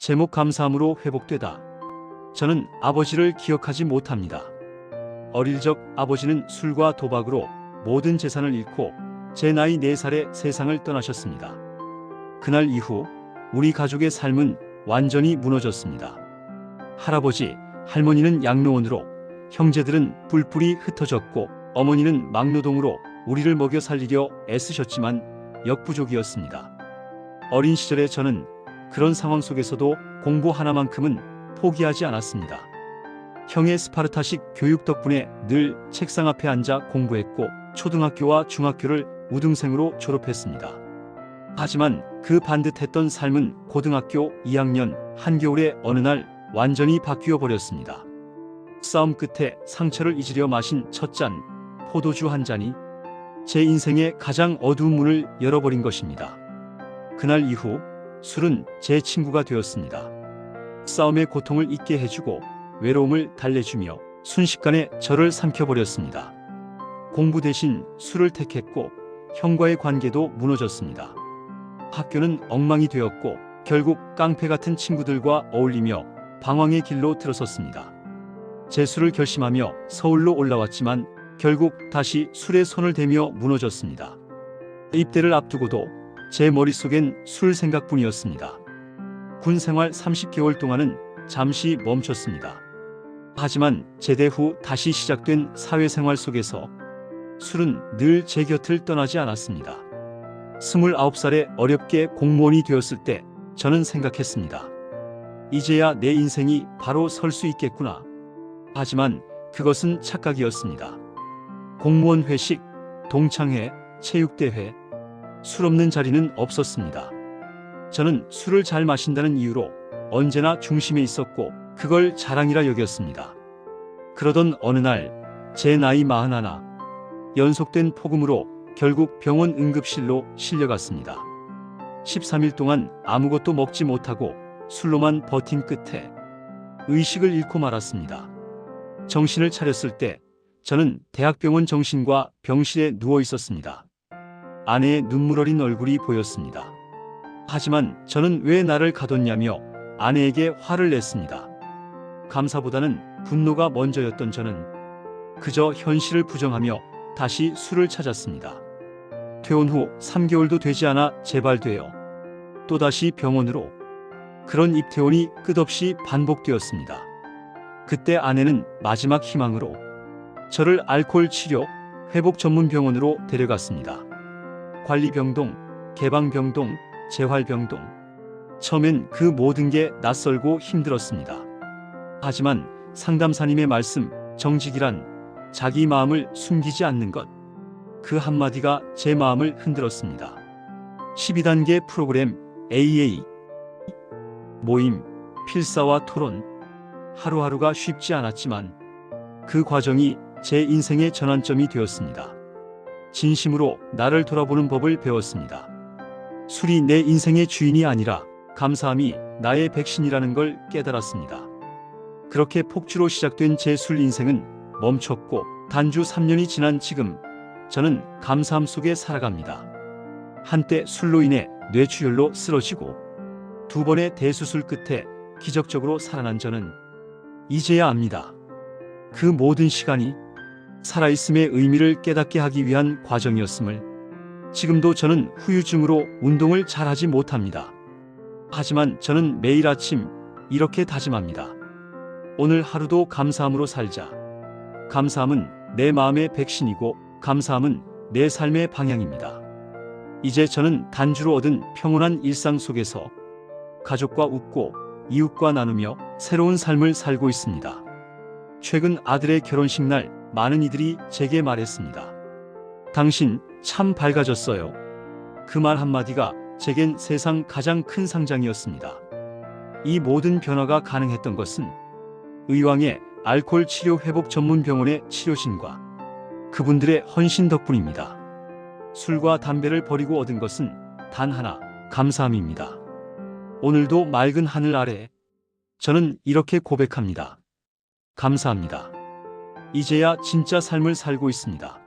제목 감사함으로 회복되다. 저는 아버지를 기억하지 못합니다. 어릴 적 아버지는 술과 도박으로 모든 재산을 잃고 제 나이 4살에 세상을 떠나셨습니다. 그날 이후 우리 가족의 삶은 완전히 무너졌습니다. 할아버지, 할머니는 양로원으로, 형제들은 뿔뿔이 흩어졌고 어머니는 막노동으로 우리를 먹여 살리려 애쓰셨지만 역부족이었습니다. 어린 시절에 저는 그런 상황 속에서도 공부 하나만큼은 포기하지 않았습니다. 형의 스파르타식 교육 덕분에 늘 책상 앞에 앉아 공부했고 초등학교와 중학교를 우등생으로 졸업했습니다. 하지만 그 반듯했던 삶은 고등학교 2학년 한겨울의 어느 날 완전히 바뀌어 버렸습니다. 싸움 끝에 상처를 잊으려 마신 첫 잔, 포도주 한 잔이 제 인생의 가장 어두운 문을 열어버린 것입니다. 그날 이후 술은 제 친구가 되었습니다. 싸움의 고통을 잊게 해주고 외로움을 달래주며 순식간에 저를 삼켜버렸습니다. 공부 대신 술을 택했고 형과의 관계도 무너졌습니다. 학교는 엉망이 되었고 결국 깡패 같은 친구들과 어울리며 방황의 길로 들어섰습니다. 재수를 결심하며 서울로 올라왔지만 결국 다시 술에 손을 대며 무너졌습니다. 입대를 앞두고도 제 머릿속엔 술 생각뿐이었습니다. 군 생활 30개월 동안은 잠시 멈췄습니다. 하지만 제대 후 다시 시작된 사회생활 속에서 술은 늘 제 곁을 떠나지 않았습니다. 29살에 어렵게 공무원이 되었을 때 저는 생각했습니다. 이제야 내 인생이 바로 설 수 있겠구나. 하지만 그것은 착각이었습니다. 공무원 회식, 동창회, 체육대회, 술 없는 자리는 없었습니다. 저는 술을 잘 마신다는 이유로 언제나 중심에 있었고 그걸 자랑이라 여겼습니다. 그러던 어느 날 제 나이 41, 연속된 폭음으로 결국 병원 응급실로 실려갔습니다. 13일 동안 아무것도 먹지 못하고 술로만 버틴 끝에 의식을 잃고 말았습니다. 정신을 차렸을 때 저는 대학병원 정신과 병실에 누워 있었습니다. 아내의 눈물 어린 얼굴이 보였습니다. 하지만 저는 왜 나를 가뒀냐며 아내에게 화를 냈습니다. 감사보다는 분노가 먼저였던 저는 그저 현실을 부정하며 다시 술을 찾았습니다. 퇴원 후 3개월도 되지 않아 재발되어 또다시 병원으로. 그런 입퇴원이 끝없이 반복되었습니다. 그때 아내는 마지막 희망으로 저를 알코올 치료 회복 전문 병원으로 데려갔습니다. 관리병동, 개방병동, 재활병동. 처음엔 그 모든 게 낯설고 힘들었습니다. 하지만 상담사님의 말씀, 정직이란 자기 마음을 숨기지 않는 것. 그 한마디가 제 마음을 흔들었습니다. 12단계 프로그램 AA 모임, 필사와 토론. 하루하루가 쉽지 않았지만 그 과정이 제 인생의 전환점이 되었습니다. 진심으로 나를 돌아보는 법을 배웠습니다. 술이 내 인생의 주인이 아니라 감사함이 나의 백신이라는 걸 깨달았습니다. 그렇게 폭주로 시작된 제 술 인생은 멈췄고 단주 3년이 지난 지금 저는 감사함 속에 살아갑니다. 한때 술로 인해 뇌출혈로 쓰러지고 2번의 대수술 끝에 기적적으로 살아난 저는 이제야 압니다. 그 모든 시간이 살아있음의 의미를 깨닫게 하기 위한 과정이었음을. 지금도 저는 후유증으로 운동을 잘하지 못합니다. 하지만 저는 매일 아침 이렇게 다짐합니다. 오늘 하루도 감사함으로 살자. 감사함은 내 마음의 백신이고 감사함은 내 삶의 방향입니다. 이제 저는 단주로 얻은 평온한 일상 속에서 가족과 웃고 이웃과 나누며 새로운 삶을 살고 있습니다. 최근 아들의 결혼식 날 많은 이들이 제게 말했습니다. 당신 참 밝아졌어요. 그 말 한마디가 제겐 세상 가장 큰 상장이었습니다. 이 모든 변화가 가능했던 것은 의왕의 알코올 치료 회복 전문 병원의 치료진과 그분들의 헌신 덕분입니다. 술과 담배를 버리고 얻은 것은 단 하나, 감사함입니다. 오늘도 맑은 하늘 아래 저는 이렇게 고백합니다. 감사합니다. 이제야 진짜 삶을 살고 있습니다.